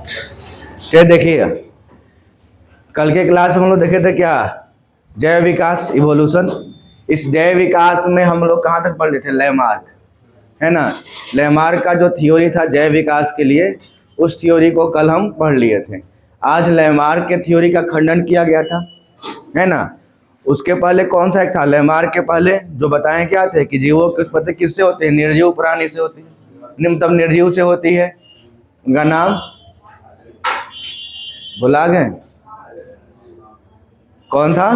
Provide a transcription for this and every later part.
चलिए देखिएगा, कल के क्लास में हम लोग देखे थे क्या, जैव विकास इवोल्यूशन। इस जैव विकास में हम लोग कहाँ तक पढ़ लिए थे, लैमार्क, है ना। लैमार्क का जो थ्योरी था जैव विकास के लिए, उस थ्योरी को कल हम पढ़ लिए थे। आज लैमार्क के थ्योरी का खंडन किया गया था, है ना। उसके पहले कौन सा एक था, लैमार्क के पहले जो बताएं क्या थे कि जीवों की उत्पत्ति किससे होती है, निर्जीव प्राणी से होती है, मतलब निर्जीव से होती है। उनका नाम भुला गए, कौन था?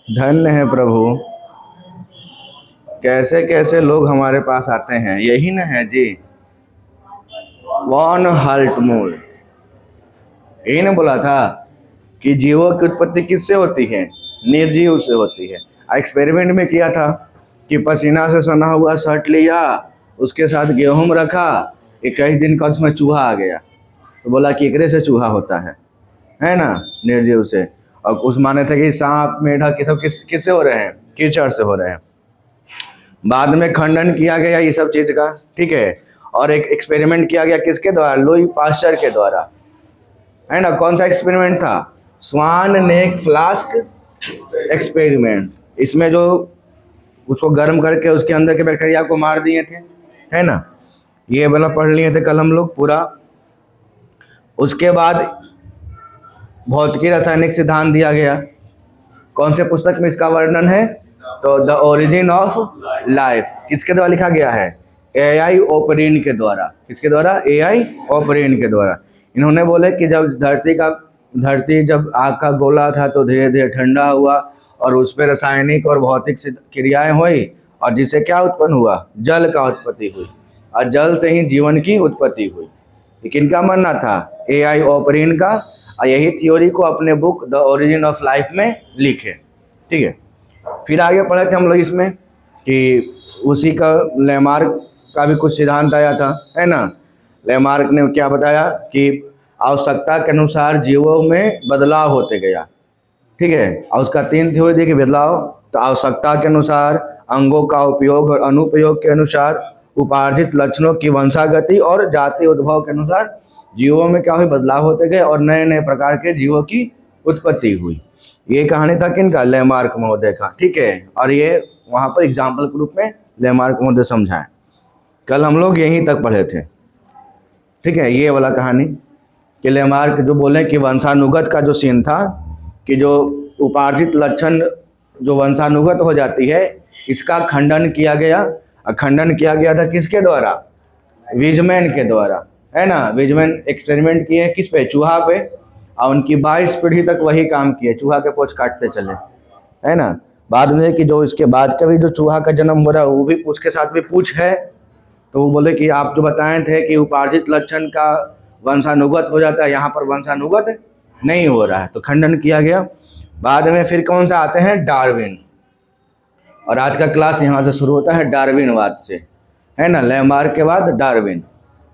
धन्य है प्रभु, कैसे कैसे लोग हमारे पास आते हैं, यही ना है जी, वॉन हाल्टमूर। यही ना बोला था कि जीवों की उत्पत्ति किससे होती है, निर्जीव से होती है। एक्सपेरिमेंट में किया था कि पसीना से सना हुआ शर्ट लिया, उसके साथ गेहूं रखा, 21 दिन का उसमें चूहा आ गया, तो बोला कि एकरे से चूहा होता है ना, निर्जीव से। और उस माने थे कि सांप मेढक ये सब किससे हो रहे हैं, कीचड़ से हो रहे हैं। बाद में खंडन किया गया ये सब चीज का, ठीक है। और एक एक्सपेरिमेंट किया गया किसके द्वारा, लुई पास्चर के द्वारा, है ना। कौन सा एक्सपेरिमेंट था, स्वान नेक फ्लास्क एक्सपेरिमेंट। इसमें जो उसको गर्म करके उसके अंदर के बैक्टीरिया को मार दिए थे, है ना। ये वाला पढ़ लिए थे कल हम लोग पूरा। उसके बाद भौतिकी रासायनिक सिद्धांत दिया गया, कौन से पुस्तक में इसका वर्णन है, तो द ओरिजिन ऑफ लाइफ किसके द्वारा लिखा गया है, AI ओपरिन के द्वारा। किसके द्वारा, AI ओपरिन के द्वारा। इन्होंने बोले कि जब धरती जब आग का गोला था तो धीरे धीरे ठंडा हुआ और उस पर रासायनिक और भौतिक क्रियाएं हुई, और जिससे क्या उत्पन्न हुआ, जल का उत्पत्ति हुई, और जल से ही जीवन की उत्पत्ति हुई। लेकिन क्या मानना था, AI ओपरिन का। और यही थ्योरी को अपने book the origin of life में लिखे, ठीक है। फिर आगे पढ़े थे हम लोग इसमें कि उसी का लैमार्क का भी कुछ सिद्धांत आया था, है ना। लैमार्क ने क्या बताया कि आवश्यकता के अनुसार जीवों में बदलाव होते गया, ठीक है। और उसका 3 थ्योरी थी कि बदलाव तो आवश्यकता के अनुसार, अंगों का उपयोग और अनुपयोग के अनुसार, उपार्जित लक्षणों की वंशागति और जाति उद्भव के अनुसार जीवों में क्या हुई, बदलाव होते गए और नए नए प्रकार के जीवों की उत्पत्ति हुई। ये कहानी था किनका, लैमार्क महोदय का, ठीक है। और ये वहाँ पर एग्जाम्पल के रूप में लैमार्क महोदय समझाएं। कल हम लोग यहीं तक पढ़े थे, ठीक है। ये वाला कहानी कि लैमार्क जो बोले कि वंशानुगत का जो सीन था कि जो उपार्जित लक्षण जो वंशानुगत हो जाती है, इसका खंडन किया गया। खंडन किया गया था किसके द्वारा, विजमैन के द्वारा, है ना। विजमैन एक्सपेरिमेंट किए किस पे, चूहा पे, और उनकी 22 पीढ़ी तक वही काम किए, चूहा के पोंछ काटते चले, है ना। बाद में कि जो इसके बाद का भी जो चूहा का जन्म हो रहा है वो भी उसके साथ भी पूछ है, तो वो बोले कि आप जो बताए थे कि उपार्जित लक्षण का वंशानुगत हो जाता है, यहाँ पर वंशानुगत नहीं हो रहा है, तो खंडन किया गया। बाद में फिर कौन सा आते हैं, डार्विन। और आज का क्लास यहाँ से शुरू होता है डार्विनवाद से, है ना। लैमार्क के बाद डार्विन,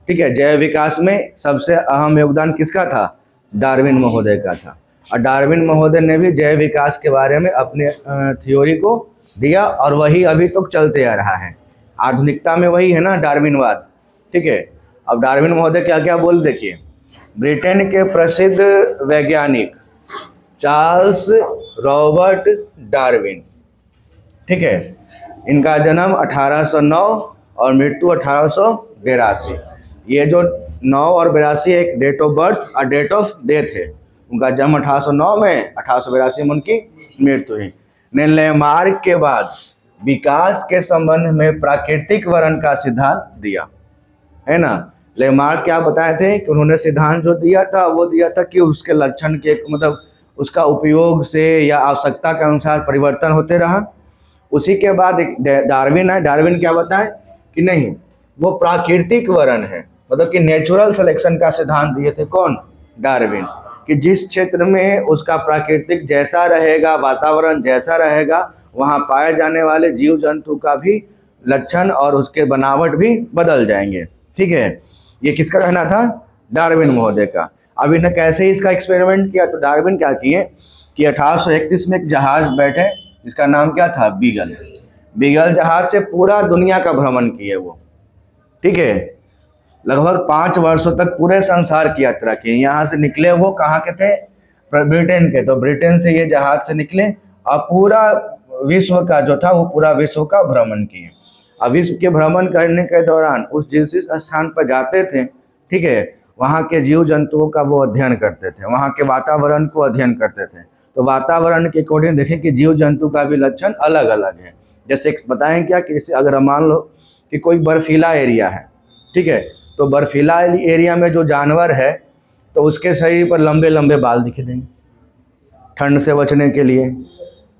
ठीक है। जैव विकास में सबसे अहम योगदान किसका था, डार्विन महोदय का था। और डार्विन महोदय ने भी जैव विकास के बारे में अपने थ्योरी को दिया, और वही अभी तक चलते आ रहा है। आधुनिकता में वही है ना, डार्विनवाद, ठीक है। अब डार्विन महोदय क्या क्या बोल, देखिए। ब्रिटेन के प्रसिद्ध वैज्ञानिक चार्ल्स रॉबर्ट डार्विन, ठीक है। इनका जन्म 1809 और मृत्यु 1882। ये जो 9 और 82 एक डेट ऑफ बर्थ और डेट ऑफ डेथ है। उनका जन्म 1809 में, 1882 में उनकी मृत्यु हुई। ने लैमार्क के बाद विकास के संबंध में प्राकृतिक वर्ण का सिद्धांत दिया, है ना। लैमार्क क्या बताए थे कि उन्होंने सिद्धांत जो दिया था वो दिया था कि उसके लक्षण के मतलब उसका उपयोग से या आवश्यकता के अनुसार परिवर्तन होते रहा। उसी के बाद एक डार्विन है, डार्विन क्या बताए कि नहीं, वो प्राकृतिक वर्ण है, मतलब कि नेचुरल सिलेक्शन का सिद्धांत दिए थे कौन, डार्विन। कि जिस क्षेत्र में उसका प्राकृतिक जैसा रहेगा, वातावरण जैसा रहेगा, वहाँ पाए जाने वाले जीव जंतु का भी लक्षण और उसके बनावट भी बदल जाएंगे, ठीक है। ये किसका कहना था, डार्विन महोदय का। अब इन्हें कैसे इसका एक्सपेरिमेंट किया, तो डार्विन क्या किए कि 1831 में एक जहाज बैठे जिसका नाम क्या था, बीगल। बीगल जहाज से पूरा दुनिया का भ्रमण किए वो, ठीक है। लगभग 5 वर्षों तक पूरे संसार की यात्रा की। यहाँ से निकले वो कहाँ के थे? ब्रिटेन के। तो ब्रिटेन से ये जहाज से निकले और पूरा विश्व का जो था वो पूरा विश्व का भ्रमण किए। अब विश्व के भ्रमण करने के दौरान उस जिस स्थान पर जाते थे, ठीक है, वहाँ के जीव जंतुओं का वो अध्ययन करते थे, वहाँ के वातावरण को अध्ययन करते थे। तो वातावरण के अकॉर्डिंग देखें कि जीव जंतु का भी लक्षण अलग अलग है। जैसे बताएं क्या कि अगर मान लो कि कोई बर्फीला एरिया है, ठीक है, तो बर्फीला एरिया में जो जानवर है तो उसके शरीर पर लंबे लंबे बाल दिखे देंगे ठंड से बचने के लिए।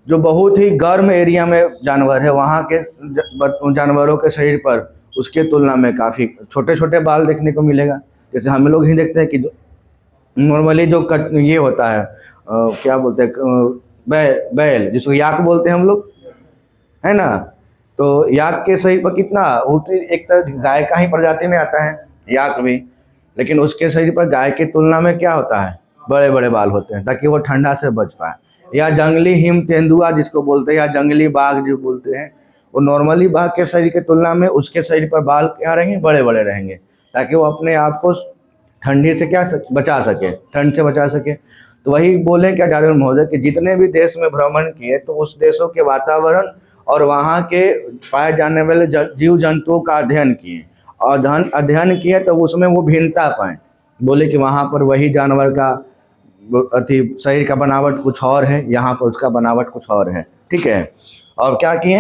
जो बहुत ही गर्म एरिया में जानवर है वहाँ के जानवरों के शरीर पर उसके तुलना में काफ़ी छोटे छोटे बाल देखने को मिलेगा। जैसे हम लोग ही देखते हैं कि नॉर्मली जो ये होता है क्या बोलते हैं बैल जिसको याक बोलते हैं हम लोग, है ना। तो याक के शरीर पर कितना, वो तो एक तरह गाय का ही प्रजाति में आता है याक भी, लेकिन उसके शरीर पर गाय की तुलना में क्या होता है, बड़े बड़े बाल होते हैं ताकि वो ठंडा से बच पाए। या जंगली हिम तेंदुआ जिसको बोलते हैं, या जंगली बाघ जो बोलते हैं, वो नॉर्मली बाघ के शरीर की तुलना में उसके शरीर पर बाल क्या रहेंगे, बड़े बड़े रहेंगे ताकि वो अपने आप को ठंडी से क्या बचा सके, ठंड से बचा सके। तो वही बोले क्या डार्विन महोदय कि जितने भी देश में भ्रमण किए तो उस देशों के वातावरण और वहाँ के पाए जाने वाले जीव जंतुओं का अध्ययन किए, और अध्ययन किए तो उसमें वो भिन्नता पाए। बोले कि वहाँ पर वही जानवर का शरीर का बनावट कुछ और है, यहाँ पर उसका बनावट कुछ और है, ठीक है। और क्या किए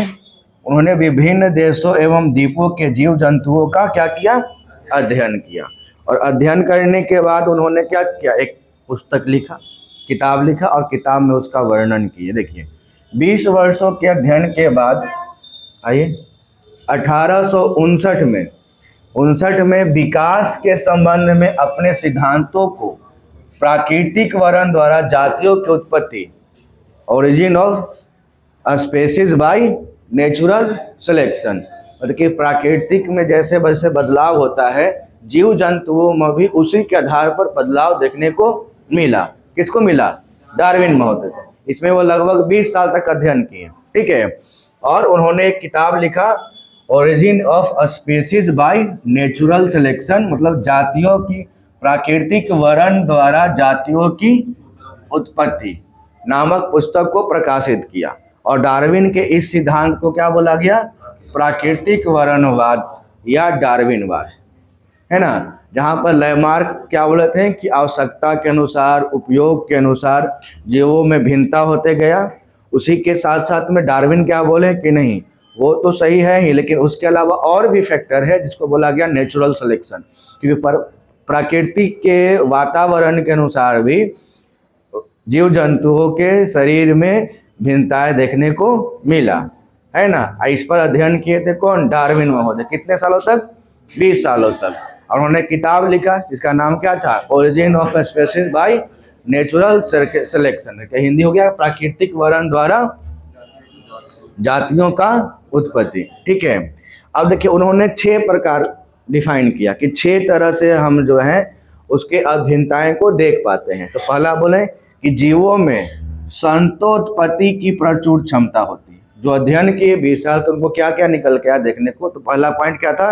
उन्होंने, विभिन्न देशों एवं द्वीपों के जीव जंतुओं का क्या किया, अध्ययन किया। और अध्ययन करने के बाद उन्होंने क्या किया, एक पुस्तक लिखा, किताब लिखा, और किताब में उसका वर्णन किए। देखिए 20 वर्षों के अध्ययन के बाद आइए 1859 में विकास के संबंध में अपने सिद्धांतों को प्राकृतिक वर्ण द्वारा जातियों की उत्पत्ति, origin of species by natural selection, मतलब कि प्राकृतिक में जैसे वैसे बदलाव होता है जीव जंतुओं में भी उसी के आधार पर बदलाव देखने को मिला। किसको मिला? डार्विन महोदय को। इसमें वो लगभग 20 साल तक अध्ययन किए, ठीक है। और उन्होंने एक किताब लिखा, origin of species by natural selection, मतलब जातियों की प्राकृतिक वर्ण द्वारा जातियों की उत्पत्ति नामक पुस्तक को प्रकाशित किया। और डार्विन के इस सिद्धांत को क्या बोला गया? प्राकृतिक वर्णवाद या डार्विनवाद, है ना। जहाँ पर लैमार्क क्या बोले थे कि आवश्यकता के अनुसार, उपयोग के अनुसार जीवों में भिन्नता होते गया, उसी के साथ साथ में डार्विन क्या बोले कि नहीं वो तो सही है ही, लेकिन उसके अलावा और भी फैक्टर है जिसको बोला गया नेचुरल सिलेक्शन, क्योंकि प्रकृति के वातावरण के अनुसार भी जीव जंतुओं के शरीर में भिन्नताएं देखने को मिला, है ना। इस पर अध्ययन किए थे कौन? डार्विन महोदय। कितने सालों तक? 20 सालों तक। और उन्होंने किताब लिखा जिसका नाम क्या था? Origin of species by natural selection, Hindi हो गया प्राकृतिक वर्ण द्वारा जातियों का उत्पत्ति, ठीक है। अब देखिए उन्होंने 6 प्रकार डिफाइन किया कि 6 तरह से हम जो है उसके अभिन्नताएं को देख पाते हैं। तो पहला बोले कि जीवों में संतोत्पत्ति की प्रचुर क्षमता होती है। जो अध्ययन किए 20 साल तो उनको क्या क्या निकल के आया देखने को। तो पहला पॉइंट क्या था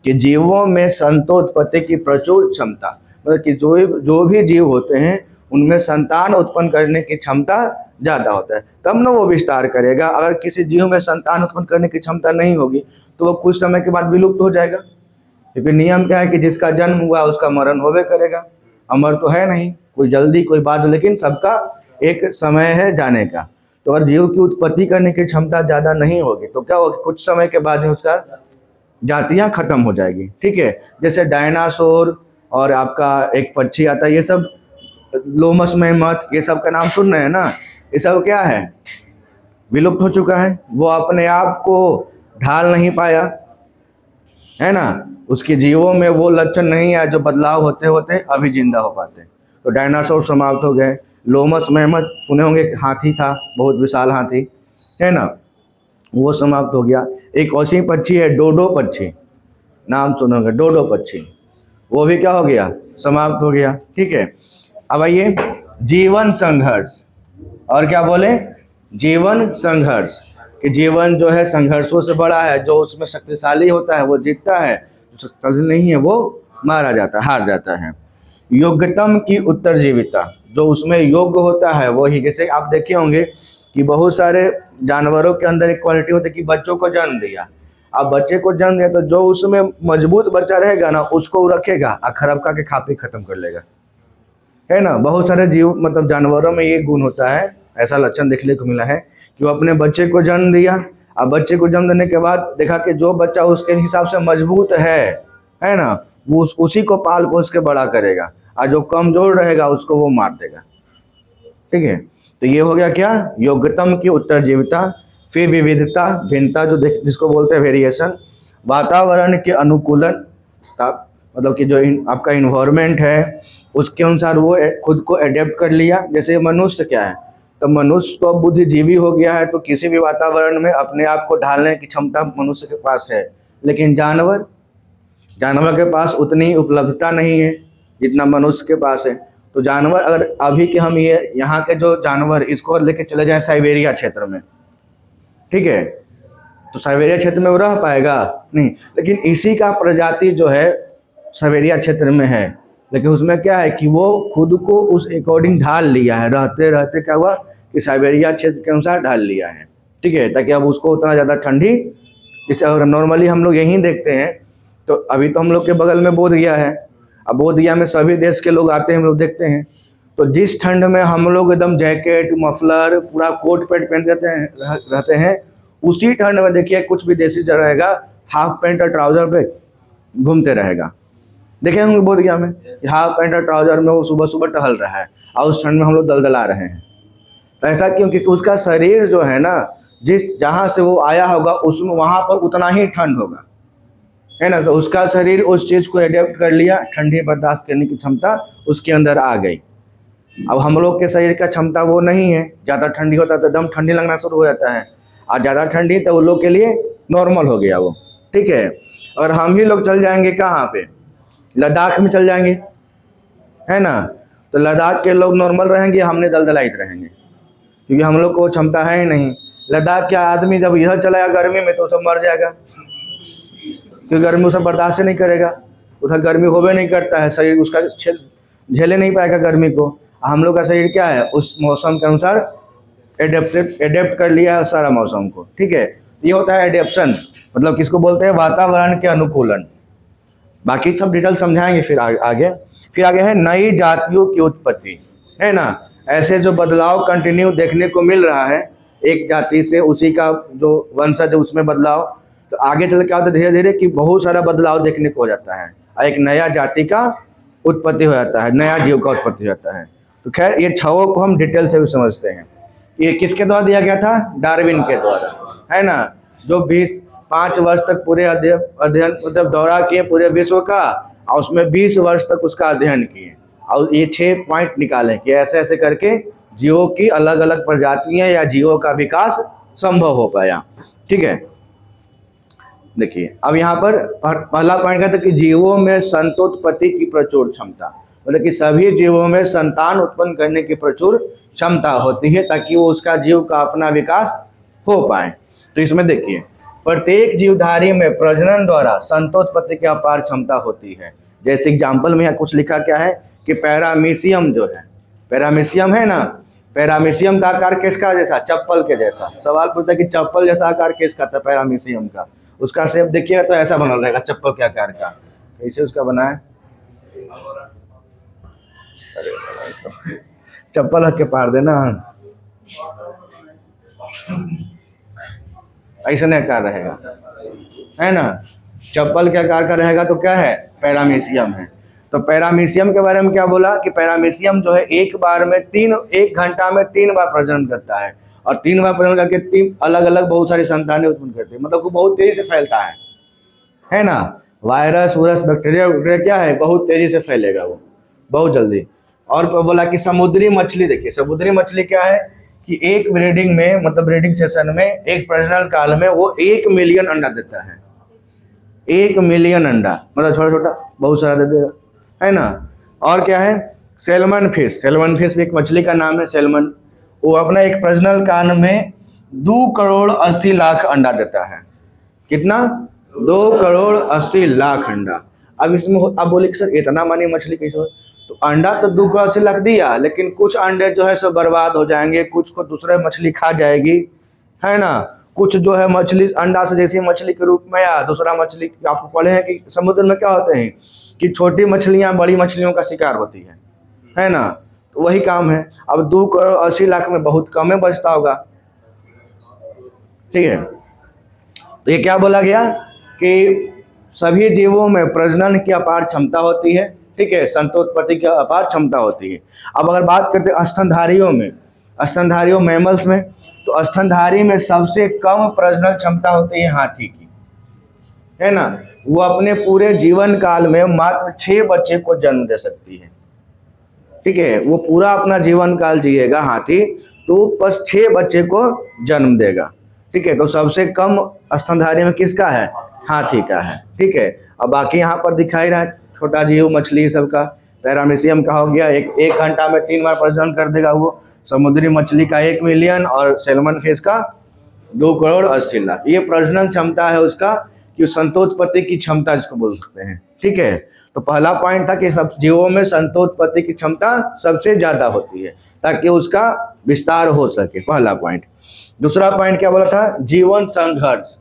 कि जीवों में संतोत्पत्ति की प्रचुर क्षमता, मतलब कि जो भी जीव होते हैं उनमें संतान उत्पन्न करने की क्षमता ज़्यादा होता है, तब ना वो विस्तार करेगा। अगर किसी जीव में संतान उत्पन्न करने की क्षमता नहीं होगी तो वो कुछ समय के बाद विलुप्त हो जाएगा, क्योंकि नियम क्या है कि जिसका जन्म हुआ उसका मरण होवे करेगा। अमर तो है नहीं, कोई जल्दी कोई बाद, लेकिन सबका एक समय है जाने का। तो अगर जीव की उत्पत्ति करने की क्षमता ज़्यादा नहीं होगी तो क्या होगा, कुछ समय के बाद ही उसका जातियाँ खत्म हो जाएगी, ठीक है। जैसे डायनासोर और आपका एक पक्षी आता है, ये सब लोमस मेमथ, ये सब का नाम सुन रहे हैं ना, ये सब क्या है? विलुप्त हो चुका है। वो अपने आप को ढाल नहीं पाया, है ना। उसके जीवों में वो लक्षण नहीं आया जो बदलाव होते होते अभी जिंदा हो पाते। तो डायनासोर समाप्त हो गए। लोमस मेमथ सुने होंगे, हाथी था, बहुत विशाल हाथी, है ना, वो समाप्त हो गया। एक ऐसी पक्षी है डोडो पक्षी, नाम सुने होंगे डोडो पक्षी, वो भी क्या हो गया? समाप्त हो गया, ठीक है। अब आइए जीवन संघर्ष, और क्या बोले? जीवन संघर्ष कि जीवन जो है संघर्षों से बड़ा है, जो उसमें शक्तिशाली होता है वो जीतता है, जो शक्तिशाली नहीं है वो मारा जाता है, हार जाता है। योग्यतम की उत्तरजीविता, जो उसमें योग्य होता है वही, जैसे आप देखे होंगे कि बहुत सारे जानवरों के अंदर एक क्वालिटी होती है कि बच्चों को जन्म दिया, अब बच्चे को जन्म दिया तो जो उसमें मजबूत बच्चा रहेगा ना उसको वो रखेगा और खराब खा के खा पी खत्म कर लेगा, है ना। बहुत सारे जीव मतलब जानवरों में ये गुण होता है, ऐसा लक्षण देखने को मिला है कि वो अपने बच्चे को जन्म दिया, अब बच्चे को जन्म देने के बाद देखा कि जो बच्चा उसके हिसाब से मजबूत है ना, वो उसी को पाल पोस के बड़ा करेगा, और जो कमजोर रहेगा उसको वो मार देगा। ठीक है, तो ये हो गया क्या, योग्यतम की उत्तरजीविता। फिर विविधता, भिन्नता जो जिसको बोलते हैं वेरिएशन। वातावरण के अनुकूलन, मतलब कि जो आपका इन्वायरमेंट है उसके अनुसार वो खुद को एडेप्ट कर लिया। जैसे मनुष्य क्या है, तो मनुष्य तो बुद्धिजीवी हो गया है, तो किसी भी वातावरण में अपने आप को ढालने की क्षमता मनुष्य के पास है। लेकिन जानवर के पास उतनी उपलब्धता नहीं है जितना मनुष्य के पास है। तो जानवर, अगर अभी के हम ये यहाँ के जो जानवर इसको लेके चले जाएं साइबेरिया क्षेत्र में, ठीक है, तो साइबेरिया क्षेत्र में वो रह पाएगा नहीं। लेकिन इसी का प्रजाति जो है साइबेरिया क्षेत्र में है, लेकिन उसमें क्या है कि वो खुद को उस अकॉर्डिंग ढाल लिया है, रहते रहते क्या हुआ कि साइबेरिया क्षेत्र के अनुसार ढाल लिया है। ठीक है, ताकि अब उसको उतना ज़्यादा ठंडी, जैसे अगर नॉर्मली हम लोग यहीं देखते हैं, तो अभी तो हम लोग के बगल में बोध गया है, अब बोध गया में सभी देश के लोग आते हैं, हम लोग देखते हैं, तो जिस ठंड में हम लोग एकदम जैकेट मफलर पूरा कोट पैंट पहन रहते हैं, उसी ठंड में देखिए कुछ विदेशी जो रहेगा हाफ पैंट और ट्राउजर पे घूमते रहेगा। देखे होंगे बोध गया में हाफ पैंट और ट्राउजर में वो सुबह सुबह टहल रहा है, और उस ठंड में हम लोग दलदला रहे हैं। तो ऐसा क्यों, क्योंकि उसका शरीर जो है ना, जहाँ से वो आया होगा उसमें वहाँ पर उतना ही ठंड होगा, है ना। तो उसका शरीर उस चीज़ को एडेप्ट कर लिया, ठंडी बर्दाश्त करने की क्षमता उसके अंदर आ गई। अब हम लोग के शरीर का क्षमता वो नहीं है, ज़्यादा ठंडी होता है तो एकदम ठंडी लगना शुरू हो जाता है, और ज़्यादा ठंडी तो वो लोग के लिए नॉर्मल हो गया वो। ठीक है, और हम ही लोग चल जाएंगे कहाँ पे, लद्दाख में चल जाएंगे, है ना, तो लद्दाख के लोग नॉर्मल रहेंगे, हमने दलदलाइत रहेंगे, क्योंकि हम लोग को क्षमता है ही नहीं। लद्दाख का आदमी जब इधर चलाया गर्मी में तो सब मर जाएगा, क्योंकि गर्मी उसे बर्दाश्त नहीं करेगा, उधर गर्मी होबे नहीं करता है, शरीर उसका झेले नहीं पाएगा गर्मी को। हम लोग का शरीर क्या है, उस मौसम के अनुसार एडेप्ट कर लिया है सारा मौसम को। ठीक है, ये होता है एडेप्शन, मतलब किसको बोलते हैं, वातावरण के अनुकूलन। बाकी सब डिटेल समझाएंगे फिर आगे। फिर आगे है नई जातियों की उत्पत्ति, है ना। ऐसे जो बदलाव कंटिन्यू देखने को मिल रहा है, एक जाति से उसी का जो वंशज है उसमें बदलाव, तो आगे चल क्या होता है धीरे धीरे कि बहुत सारा बदलाव देखने को हो जाता है, एक नया जाति का उत्पत्ति हो जाता है, नया जीव का उत्पत्ति हो जाता है। तो खैर ये छवों को हम डिटेल से भी समझते हैं। ये किसके द्वारा दिया गया था, डार्विन के द्वारा, है ना, जो 5 वर्ष तक पूरे अध्ययन मतलब दौरा किए पूरे विश्व का, और उसमें 20 वर्ष तक उसका अध्ययन किए, और ये 6 पॉइंट निकाले कि ऐसे ऐसे करके जीवों की अलग अलग प्रजातियां या जीवों का विकास संभव हो पाया। ठीक है, देखिए अब यहाँ पर पहला पॉइंट कहता है कि जीवों में संतानोत्पत्ति की प्रचुर क्षमता, मतलब कि सभी जीवों में संतान उत्पन्न करने की प्रचुर क्षमता होती है, ताकि वो उसका जीव का अपना विकास हो पाए। तो इसमें देखिए प्रत्येक जीवधारी में प्रजनन द्वारा संतानोत्पत्ति की अपार क्षमता होती है। जैसे एग्जाम्पल में यहाँ कुछ लिखा क्या है कि पैरामीशियम जो है, पैरामीशियम है ना, पैरामीशियम का आकार किसका जैसा, चप्पल के जैसा। सवाल पूछता है कि चप्पल जैसा आकार किसका था, पैरामीशियम का। उसका शेप देखिएगा तो ऐसा बना रहेगा चप्पल के आकार का। कैसे उसका बना है, अरे तो चप्पल हक के पार देना, ऐसा नहीं आकार रहेगा, है ना, चप्पल के आकार का रहेगा तो क्या है, पैरामीशियम है। तो पैरामीशियम के बारे में क्या बोला कि पैरामीशियम जो है एक घंटा में 3 बार प्रजनन करता है, और 3 बार प्रजनन करके 3 अलग अलग बहुत सारी संतानें उत्पन्न करती है, मतलब वो बहुत तेजी से फैलता है ना। वायरस बैक्टीरिया क्या है, बहुत तेजी से फैलेगा वो, बहुत जल्दी। और बोला कि समुद्री मछली, देखिए समुद्री मछली क्या है कि एक ब्रीडिंग में, मतलब ब्रीडिंग सेशन में, एक प्रजनन काल में वो 1 मिलियन अंडा देता है। 1 मिलियन अंडा मतलब छोटा छोटा बहुत सारा दे देगा, है ना। और क्या है, सेल्मन फिश भी एक मछली का नाम है, सेल्मन। वो अपना एक प्रजनन काल में 2,80,00,000 अंडा देता है। कितना? 2,80,00,000 अंडा। अब इसमें अब बोले कि सर इतना मानी मछली कैसे हो? तो अंडा तो 2,80,00,000 दिया, लेकिन कुछ अंडे जो है सब बर्बाद हो जाएंगे, कुछ को दूसरे मछली खा जाएगी, है ना। कुछ जो है मछली अंडा से जैसी मछली के रूप में या दूसरा मछली, आपको पढ़े हैं कि समुद्र में क्या होते हैं कि छोटी मछलियां बड़ी मछलियों का शिकार होती है ना। तो वही काम है। अब 2,80,00,000 में बहुत कम में बचता होगा, ठीक है। तो ये क्या बोला गया कि सभी जीवों में प्रजनन की अपार क्षमता होती है, ठीक है, संतानोत्पत्ति की अपार क्षमता होती है। अब अगर बात करते हैं स्तनधारियों में, स्तनधारियों मैमल्स में, तो स्तनधारी में सबसे कम प्रजनन क्षमता होती है हाथी की, है ना। वो अपने पूरे जीवन काल में मात्र 6 बच्चे को जन्म दे सकती है, ठीक है। वो पूरा अपना जीवन काल जिएगा हाथी, तो बस 6 बच्चे को जन्म देगा, ठीक है। तो सबसे कम स्तनधारी में किसका है? हाथी का है, ठीक है। अब बाकी यहाँ पर दिखाई रहा है छोटा जीव मछली सबका, पैरामीशियम का हो गया, एक घंटा में 3 बार प्रजनन कर देगा वो। समुद्री मछली का 1 मिलियन और सैल्मन फिश का 2,80,00,000। ये प्रजनन क्षमता है उसका, कि संतानोत्पत्ति की क्षमता जिसको बोल सकते हैं, ठीक है। तो पहला पॉइंट था कि सब जीवों में संतानोत्पत्ति की क्षमता सबसे ज्यादा होती है ताकि उसका विस्तार हो सके, पहला पॉइंट। दूसरा पॉइंट क्या बोला था? जीवन संघर्ष,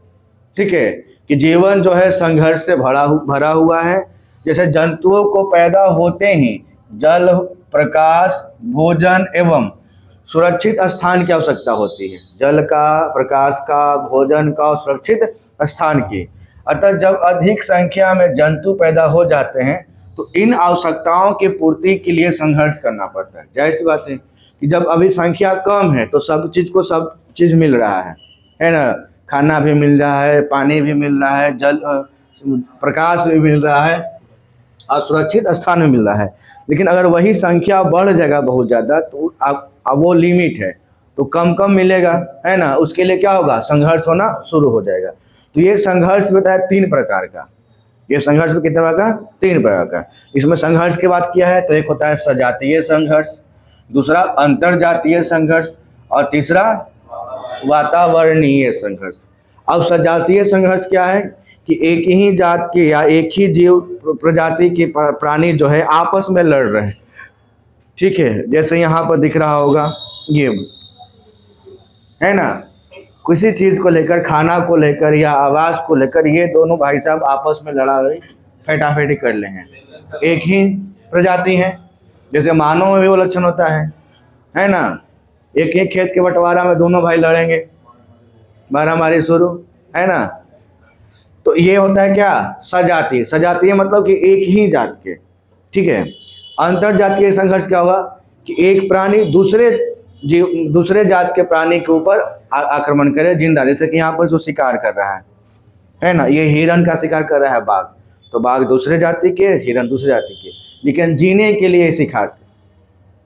ठीक है, कि जीवन जो है संघर्ष से भरा हुआ है। जैसे जंतुओं को पैदा होते ही जल, प्रकाश, भोजन एवं सुरक्षित स्थान की आवश्यकता होती है। जल का, प्रकाश का, भोजन का और सुरक्षित स्थान की। अतः जब अधिक संख्या में जंतु पैदा हो जाते हैं तो इन आवश्यकताओं की पूर्ति के लिए संघर्ष करना पड़ता है। जाहिर सी बात है कि जब अभी संख्या कम है तो सब चीज़ मिल रहा है ना। खाना भी मिल रहा है, पानी भी मिल रहा है, जल, प्रकाश भी मिल रहा है और सुरक्षित स्थान में मिल रहा है। लेकिन अगर वही संख्या बढ़ जाएगा बहुत ज़्यादा तो अब वो लिमिट है, तो कम मिलेगा, है ना। उसके लिए क्या होगा? संघर्ष होना शुरू हो जाएगा। तो ये संघर्ष बताया 3 प्रकार का। ये संघर्ष में कितने प्रकार का? 3 प्रकार का। इसमें संघर्ष की बात किया है तो एक होता है सजातीय संघर्ष, दूसरा अंतरजातीय संघर्ष और तीसरा वातावरणीय संघर्ष। अब सजातीय संघर्ष क्या है कि एक ही जात के या एक ही जीव प्रजाति के प्राणी जो है आपस में लड़ रहे हैं, ठीक है। जैसे यहाँ पर दिख रहा होगा, ये है ना, किसी चीज को लेकर, खाना को लेकर या आवास को लेकर, ये दोनों भाई साहब आपस में लड़ा रही, फेटाफेटी कर ले हैं। तो एक ही प्रजाति है। जैसे मानव में भी वो लक्षण होता है ना। एक ही खेत के बंटवारा में दोनों भाई लड़ेंगे, मारामारी शुरू, है ना। तो ये होता है क्या? सजातीय। सजातीय मतलब कि एक ही जात के, ठीक है। अंतरजातीय संघर्ष क्या होगा कि एक प्राणी दूसरे जात के प्राणी के ऊपर आक्रमण करे जिंदा। जैसे कि यहाँ पर जो शिकार कर रहा है ना, ये हिरन का शिकार कर रहा है बाघ, तो बाघ दूसरे जाति के, हिरन दूसरे जाति के, लेकिन जीने के लिए शिकार,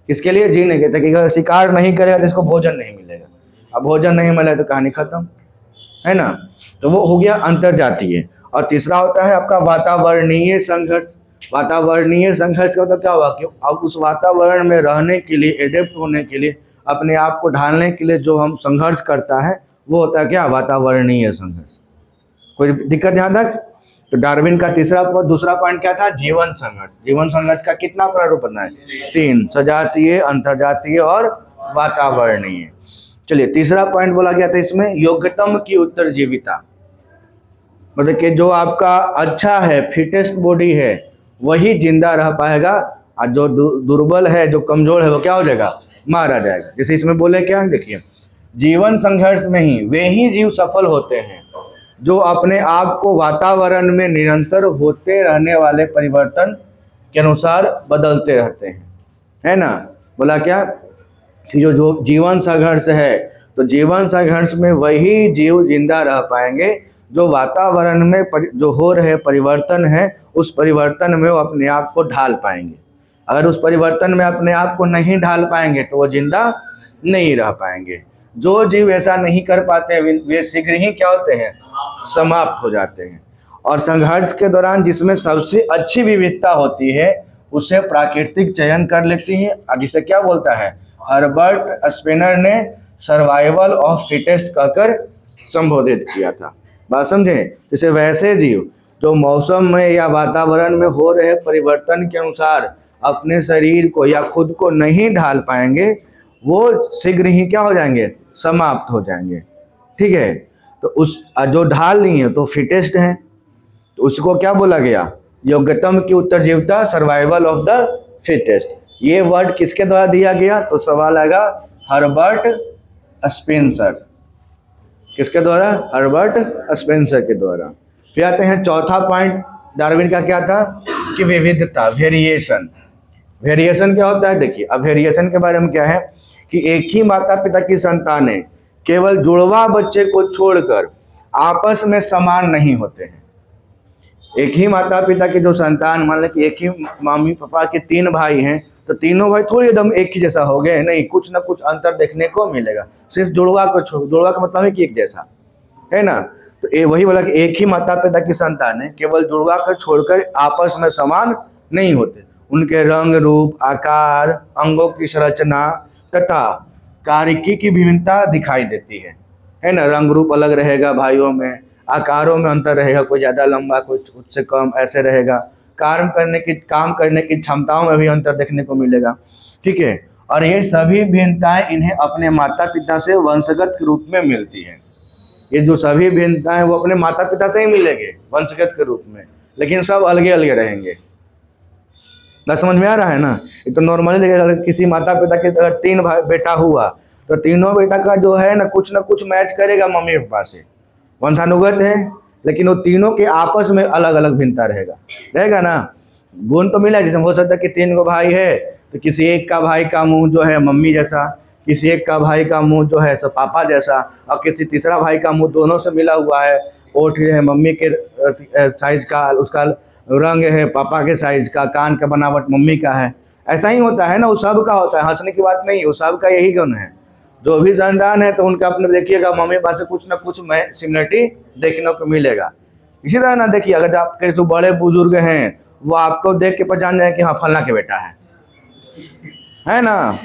किसके लिए? जीने के। ताकि अगर शिकार नहीं करेगा तो इसको भोजन नहीं मिलेगा, अब भोजन नहीं मिला तो कहानी खत्म, है ना। तो वो हो गया अंतरजातीय। और तीसरा होता है आपका वातावरणीय संघर्ष। वातावरणीय संघर्ष का मतलब क्या हुआ कि अब उस वातावरण में रहने के लिए, एडेप्ट होने के लिए, अपने आप को ढालने के लिए जो हम संघर्ष करता है वो होता है क्या? वातावरणीय संघर्ष। कोई दिक्कत यहाँ तक? तो डार्विन का दूसरा पॉइंट क्या था? जीवन संघर्ष। जीवन संघर्ष का कितना प्रारूप बनना है? 3, सजातीय, अंतरजातीय और वातावरणीय। चलिए तीसरा पॉइंट बोला गया था इसमें, योग्यतम की उत्तरजीविता। मतलब कि जो आपका अच्छा है, फिटेस्ट बॉडी है, वही जिंदा रह पाएगा, और जो दुर्बल है, जो कमजोर है, वो क्या हो जाएगा? मारा जाएगा। जैसे इसमें बोले क्या, देखिए, जीवन संघर्ष में ही वे ही जीव सफल होते हैं जो अपने आप को वातावरण में निरंतर होते रहने वाले परिवर्तन के अनुसार बदलते रहते हैं, है ना। बोला क्या कि जो जीवन संघर्ष है, तो जीवन संघर्ष में वही जीव जिंदा रह पाएंगे जो वातावरण में जो हो रहे परिवर्तन है, उस परिवर्तन में वो अपने आप को ढाल पाएंगे। अगर उस परिवर्तन में अपने आप को नहीं ढाल पाएंगे तो वो जिंदा नहीं रह पाएंगे। जो जीव ऐसा नहीं कर पाते वे शीघ्र ही क्या होते हैं? समाप्त हो जाते हैं। और संघर्ष के दौरान जिसमें सबसे अच्छी विविधता होती है उसे प्राकृतिक चयन कर लेती है। जिसे क्या बोलता है? हर्बर्ट स्पिनर ने सर्वाइवल ऑफ फिटेस्ट कहकर संबोधित किया था। बात समझे? जैसे वैसे जीव जो मौसम में या वातावरण में हो रहे परिवर्तन के अनुसार अपने शरीर को या खुद को नहीं ढाल पाएंगे, वो शीघ्र ही क्या हो जाएंगे? समाप्त हो जाएंगे। ठीक है, तो उस जो ढाल नहीं है तो फिटेस्ट है, तो उसको क्या बोला गया? योग्यतम की उत्तरजीविता, सर्वाइवल ऑफ द फिटेस्ट। ये वर्ड किसके द्वारा दिया गया? तो सवाल आएगा हर्बर्ट स्पेंसर। किसके द्वारा? हर्बर्ट स्पेंसर के द्वारा। फिर आते हैं चौथा पॉइंट डार्विन का, क्या था? कि विविधता, वेरिएशन। वेरिएशन क्या होता है? देखिए, अब वेरिएशन के बारे में क्या है कि एक ही माता पिता की संतानें केवल जुड़वा बच्चे को छोड़कर आपस में समान नहीं होते हैं। एक ही माता पिता के जो संतान, मान लें कि एक ही मम्मी पापा के 3 भाई हैं, तो तीनों भाई थोड़ी एकदम एक ही जैसा हो गए? नहीं, कुछ ना कुछ अंतर देखने को मिलेगा। सिर्फ जुड़वा को छोड़, जुड़वा का मतलब है कि एक जैसा है ना। तो ये वही बोला कि एक ही माता पिता की संतानें केवल जुड़वा को छोड़कर आपस में समान नहीं होते। उनके रंग, रूप, आकार, अंगों की संरचना तथा कारिकी की विभिन्नता दिखाई देती है ना। रंग रूप अलग रहेगा भाइयों में, आकारों में अंतर रहेगा, कोई ज़्यादा लंबा, कोई उससे कम, ऐसे रहेगा। काम करने की क्षमताओं में भी अंतर देखने को मिलेगा। ठीक है, और ये सभी भिन्नताएं इन्हें अपने माता पिता से वंशगत के रूप में मिलती हैं। ये जो सभी भिन्नताएं वो अपने माता पिता से ही मिलेंगे वंशगत के रूप में, लेकिन सब अलगे अलगे रहेंगे। ना समझ में आ रहा है ना? ये तो नॉर्मली देखिए, किसी माता पिता के अगर 3 बेटा हुआ तो तीनों बेटा का जो है ना कुछ मैच करेगा मम्मी पापा से, वंशानुगत है, लेकिन वो तीनों के आपस में अलग अलग भिन्नता रहेगा ना। गुण तो मिला, जैसे हो सकता है कि 3 गो भाई है तो किसी एक का भाई का मुंह जो है मम्मी जैसा, किसी एक का भाई का मुंह जो है तो पापा जैसा, और किसी तीसरा भाई का मुंह दोनों से मिला हुआ है, ओठ है मम्मी के साइज का, उसका रंग है पापा के साइज का, कान का बनावट मम्मी का है। ऐसा ही होता है ना, वो सब का होता है, हंसने की बात नहीं, वो सब का यही गुण है। जो भी संतान है तो उनका अपने देखिएगा मम्मी पापा से कुछ ना कुछ में सिमिलरिटी देखने को मिलेगा। इसी तरह ना देखिए, अगर आपके जो बड़े बुजुर्ग हैं वो आपको देख के पहचान जाए कि हाँ फलना के बेटा है ना।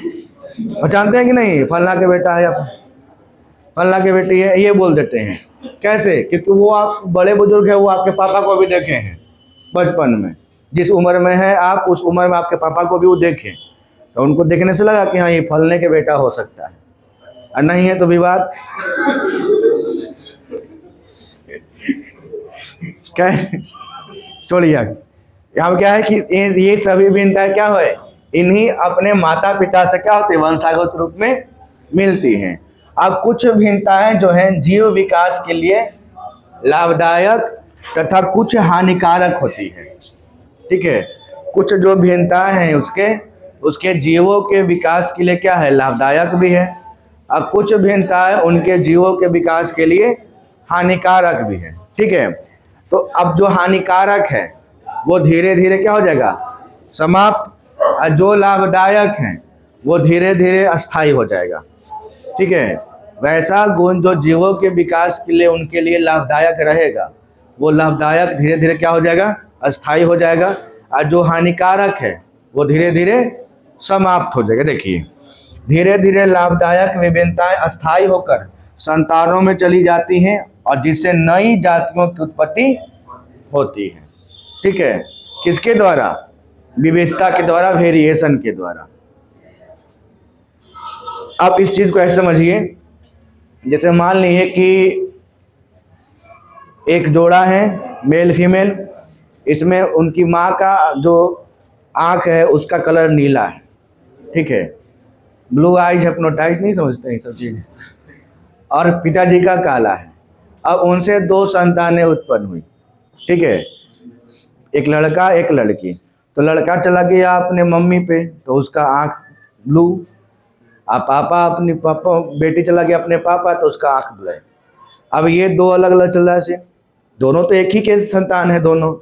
पहचानते हैं कि नहीं? फलना के बेटा है या फलना के बेटी है, ये बोल देते हैं। कैसे? क्योंकि वो आप बड़े बुजुर्ग है, वो आपके पापा को भी देखे हैं बचपन में। जिस उम्र में है आप, उस उम्र में आपके पापा को भी वो देखे, तो उनको देखने से लगा कि हाँ ये फलने के बेटा हो सकता है, और नहीं है तो विवाद। क्या है? छोड़िए, यहाँ क्या है कि ये सभी भिन्नताएं क्या है? इन्हीं अपने माता पिता से क्या होती है? वंशागत रूप में मिलती हैं। अब कुछ भिन्नताएं जो हैं जीव विकास के लिए लाभदायक तथा कुछ हानिकारक होती है। ठीक है, कुछ जो भिन्नताएं हैं उसके जीवों के विकास के लिए क्या है? लाभदायक भी है, और कुछ भिन्नताएं उनके जीवों के विकास के लिए हानिकारक भी है। ठीक है, तो अब जो हानिकारक है वो धीरे धीरे क्या हो जाएगा? समाप्त, और जो लाभदायक है वो धीरे धीरे अस्थायी हो जाएगा। ठीक है, वैसा गुण जो जीवों के विकास के लिए उनके लिए लाभदायक रहेगा वो लाभदायक धीरे धीरे क्या हो जाएगा? अस्थायी हो जाएगा, और जो हानिकारक है वो धीरे धीरे समाप्त हो जाएगा। देखिए, धीरे धीरे लाभदायक विभिन्नताएं अस्थायी होकर संतानों में चली जाती हैं, और जिससे नई जातियों की उत्पत्ति होती है। ठीक है, किसके द्वारा? विविधता के द्वारा, वेरिएशन के द्वारा। अब इस चीज को ऐसे समझिए, जैसे मान लीजिए कि एक जोड़ा है मेल फीमेल, इसमें उनकी माँ का जो आँख है उसका कलर नीला है। ठीक है, ब्लू आइज हिप्नोटाइज, नहीं समझते हैं सब चीज़, और पिताजी का काला है। अब उनसे 2 संतानें उत्पन्न हुई। ठीक है, एक लड़का एक लड़की। तो लड़का चला गया अपने मम्मी पे तो उसका आँख ब्लू, पापा बेटी चला गया अपने पापा तो उसका आँख ब्लैक। अब ये 2 अलग अलग चल रहा है से, दोनों तो एक ही के संतान है, दोनों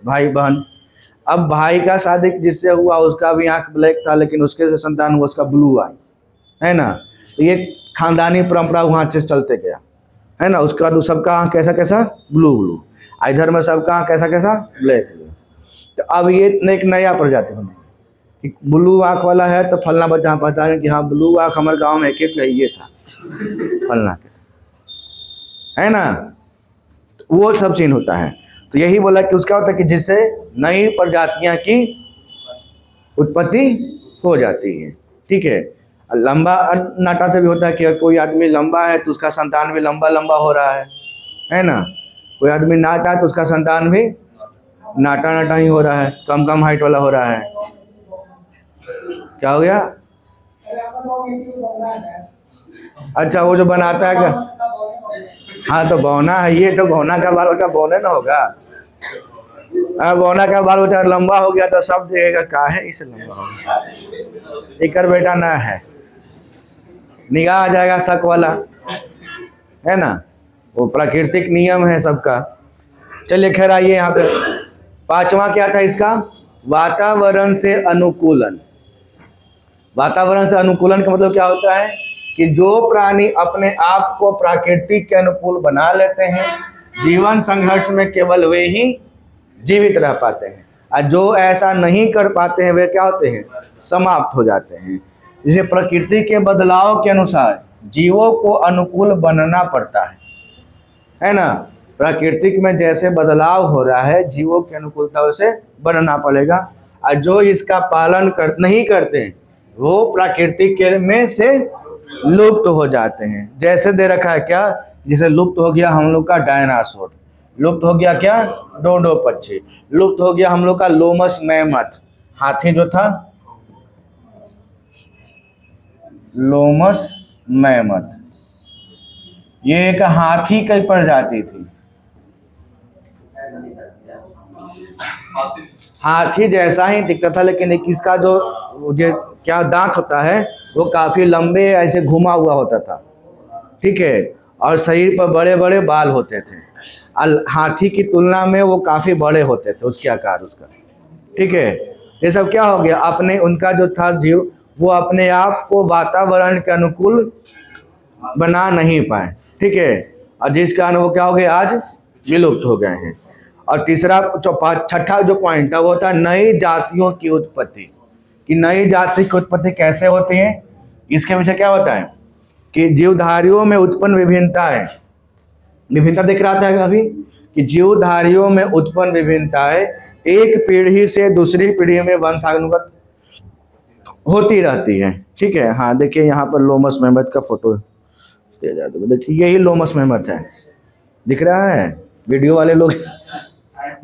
भाई बहन। अब भाई का शादी जिससे हुआ उसका भी आँख ब्लैक था, लेकिन उसके से संतान हुआ उसका ब्लू आई, है ना। तो ये खानदानी परंपरा वहाँ से चलते गया, है ना। उसके बाद सबका आँख कैसा कैसा? Blue blue. इधर में सबका आँख कैसा कैसा? Black blue. तो अब ये एक नया प्रजाति बने कि ब्लू आँख वाला है तो फलना बच्चा पहचाने कि हाँ ब्लू आँख हमारे गांव में एक ये था फलना के, है ना। तो वो सब सीन होता है। तो यही बोला कि उसका होता है कि जिससे नई प्रजातियां की उत्पत्ति हो जाती है। ठीक है। लंबा नाटा से भी होता है कि कोई आदमी लंबा है तो उसका संतान भी लंबा लंबा हो रहा है ना। कोई आदमी नाटा है तो उसका संतान भी नाटा नाटा ही हो रहा है, कम कम हाइट वाला हो रहा है। क्या हो गया? अच्छा, वो जो बनाता है क्या? हाँ तो बौना है ये, तो बौना का बाल बच्चा बौने ना होगा। बौना का बाल बच्चा लंबा हो गया तो सब देखेगा का है इसे लंबा हो गया, एक बेटा ना है, निगाह आ जाएगा शक वाला, है ना। वो प्राकृतिक नियम है सबका। चलिए खैर आइए यहाँ पे पांचवा क्या था इसका? वातावरण से अनुकूलन। वातावरण से अनुकूलन का मतलब क्या होता है कि जो प्राणी अपने आप को प्राकृतिक के अनुकूल बना लेते हैं, जीवन संघर्ष में केवल वे ही जीवित रह पाते हैं, और जो ऐसा नहीं कर पाते हैं वे क्या होते हैं? समाप्त हो जाते हैं। जैसे प्रकृति के बदलाव के अनुसार जीवों को अनुकूल बनना पड़ता है ना। प्राकृतिक में जैसे बदलाव हो रहा है जीवों की अनुकूलता से बनना पड़ेगा, और जो इसका पालन नहीं करते वो प्राकृतिक के में से लुप्त हो जाते हैं। जैसे दे रखा है क्या, जैसे लुप्त हो गया हम लोग का डायनासोर, लुप्त हो गया क्या डोडो पक्षी, लुप्त हो गया हम लोग का लोमस मैमथ, हाथी जो था लोमस मैमथ, ये एक हाथी की प्रजाति थी। हाथी जैसा ही दिखता था, लेकिन इसका जो क्या दांत होता है वो काफी लंबे ऐसे घुमा हुआ होता था। ठीक है। और शरीर पर बड़े बड़े बाल होते थे, हाथी की तुलना में वो काफी बड़े होते थे उसके आकार उसका। ठीक है। ये सब क्या हो गया, अपने उनका जो था जीव वो अपने आप को वातावरण के अनुकूल बना नहीं पाए। ठीक है। और जिस कारण वो क्या हो गए, आज विलुप्त हो गए हैं। और तीसरा छठा जो पॉइंट है वो था नई जातियों की उत्पत्ति, कि नई जाति की उत्पत्ति कैसे होती है। इसके पीछे क्या होता है कि जीवधारियों में उत्पन्न विभिन्नताएं, विभिन्नता दिख रहा था अभी कि जीवधारियों में उत्पन्न विभिन्नताएं एक पीढ़ी से दूसरी पीढ़ी में वंशानुगत होती रहती है। ठीक है। हाँ देखिए यहाँ पर लोमस मैमथ का फोटो दे जाते, देखिए यही लोमस मैमथ है, दिख रहा है। वीडियो वाले लोग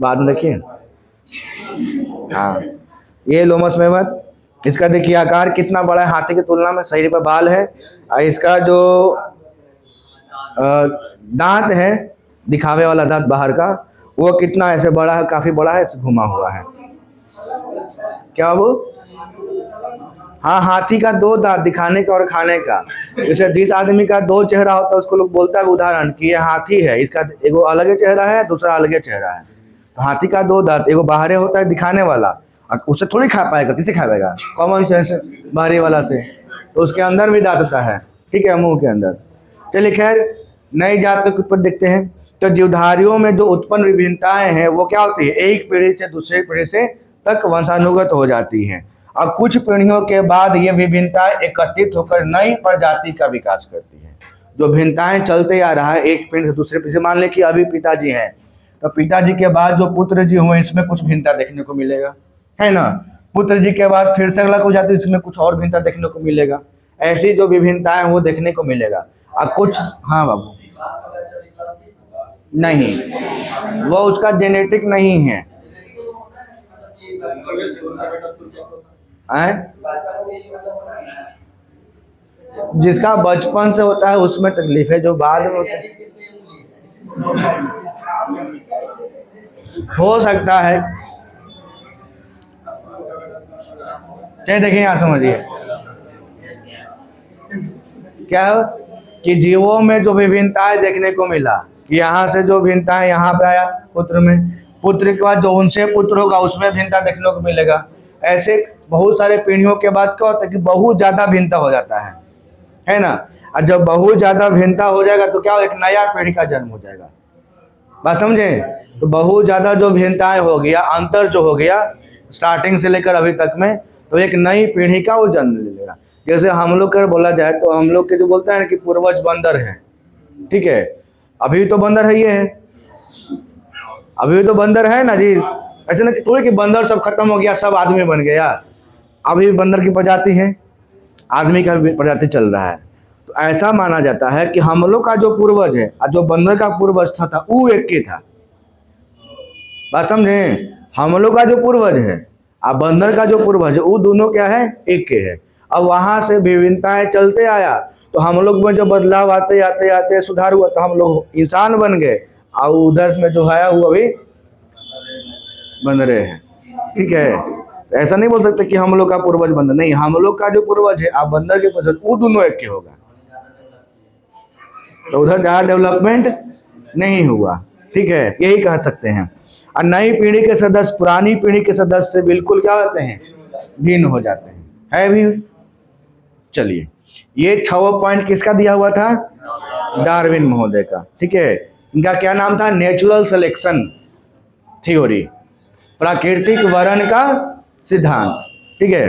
बाद में देखिए। हाँ ये लोमस मैमथ, इसका देखिए आकार कितना बड़ा है, हाथी की तुलना में शरीर पर बाल है, और इसका जो दांत है दिखावे वाला दांत बाहर का वो कितना ऐसे बड़ा है, काफी बड़ा है, घुमा हुआ है। क्या वो? हाँ हाथी का दो दांत दिखाने का और खाने का। जैसे जिस आदमी का दो चेहरा होता है उसको लोग बोलता है उदाहरण कि ये हाथी है, इसका एगो अलग चेहरा है दूसरा अलग चेहरा है। तो हाथी का दो दांत, एगो बाहरे होता है दिखाने वाला, उससे थोड़ी खा पाएगा, किसे खा पाएगा? कॉमन सेंस बाहरी वाला से। तो उसके अंदर भी दांत होता है। ठीक है, मुंह के अंदर। चलिए खैर नई जात के ऊपर देखते हैं। तो जीवधारियों में जो उत्पन्न विभिन्नताएं हैं वो क्या होती है, एक पीढ़ी से दूसरी पीढ़ी से तक वंशानुगत हो जाती हैं, और कुछ पीढ़ियों के बाद ये विभिन्नताएं एकत्रित होकर नई प्रजाति का विकास करती हैं। जो भिन्नताएं चलते आ रहा है एक पीढ़ी से दूसरे पीढ़ी से, मान लें कि अभी पिताजी हैं तो पिताजी के बाद जो पुत्र जी हुए इसमें कुछ भिन्नता देखने को मिलेगा, है ना। पुत्र जी के बाद फिर से अगला को जाती है, इसमें कुछ और भिन्नता देखने को मिलेगा। ऐसी जो विभिन्नताएं वो देखने को मिलेगा। और कुछ, हाँ बाबू, नहीं वो उसका जेनेटिक नहीं है। जिसका बचपन से होता है उसमें तकलीफ है, जो बाद में होता है हो सकता है। चलिए देखिए यहाँ समझिए क्या है कि जीवों में जो विभिन्नताएं देखने को मिला कि यहाँ से जो भिन्नताएं यहाँ पे आया पुत्र में, पुत्र के बाद जो उनसे पुत्र होगा उसमें भिन्नता देखने को मिलेगा। ऐसे बहुत सारे पीढ़ियों के बाद क्या होता है कि बहुत ज्यादा भिन्नता हो जाता है ना। और जब बहुत ज्यादा भिन्नता हो जाएगा तो क्या हो, एक नया पीढ़ी का जन्म हो जाएगा। बात समझे? तो बहुत ज्यादा जो भिन्नताएं हो गया, अंतर जो हो गया स्टार्टिंग से लेकर अभी तक में, तो एक नई पीढ़ी का वो जन्म ले लेगा। जैसे हम लोग का बोला जाए तो हम लोग के जो बोलते हैं कि पूर्वज बंदर हैं, ठीक है, अभी तो बंदर है, ये है, अभी तो बंदर है ना जी। ऐसे ना कि थोड़ी कि बंदर सब खत्म हो गया सब आदमी बन गया, अभी भी बंदर की प्रजाति है, आदमी का भी प्रजाति चल रहा है। तो ऐसा माना जाता है कि हम लोग का जो पूर्वज है और जो बंदर का पूर्वज था वो एक ही था। बात समझे, हम लोग का जो पूर्वज है और बंदर का जो पूर्वज है वो दोनों क्या है, एक के है। अब वहां से विभिन्नताएं चलते आया तो हम लोग में जो बदलाव आते आते आते सुधार हुआ तो हम लोग इंसान बन गए, और उधर में जो है वो अभी बंदरे हैं, ठीक है। तो ऐसा नहीं बोल सकते कि हम लोग का पूर्वज बंदर, नहीं, हम लोग का जो पूर्वज है आप बंदर के पूर्वज वो दोनों एक के होगा, तो उधर ज़्यादा डेवलपमेंट नहीं हुआ, ठीक है, यही कह सकते हैं। और नई पीढ़ी के सदस्य पुरानी पीढ़ी के सदस्य से बिल्कुल क्या होते हैं, भिन्न हो जाते हैं, है भी। चलिए, ये 6 पॉइंट किसका दिया हुआ था, डार्विन महोदय का, ठीक है। इनका क्या नाम था, नेचुरल सिलेक्शन थ्योरी, प्राकृतिक वर्ण का सिद्धांत, ठीक है।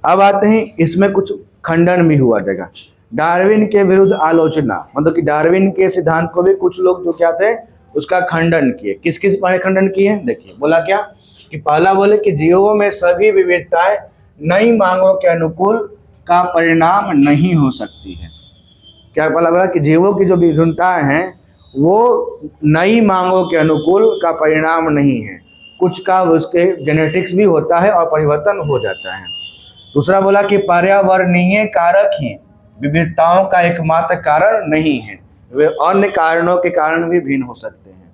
अब आते हैं इसमें कुछ खंडन भी हुआ जाएगा, डार्विन के विरुद्ध आलोचना, मतलब कि डार्विन के सिद्धांत को भी कुछ लोग जो क्या थे उसका खंडन किए। किस किस पर खंडन किए, देखिए बोला क्या कि पहला बोले कि जीवों में सभी विविधताएं नई मांगों के अनुकूल का परिणाम नहीं हो सकती है। क्या पहला बोला कि जीवों की जो विभिन्नताएं हैं वो नई मांगों के अनुकूल का परिणाम नहीं है, कुछ का उसके जेनेटिक्स भी होता है और परिवर्तन हो जाता है। दूसरा बोला कि पर्यावरणीय कारक ही विविधताओं का एकमात्र कारण नहीं है, वे अन्य कारणों के कारण भी भिन्न हो सकते हैं,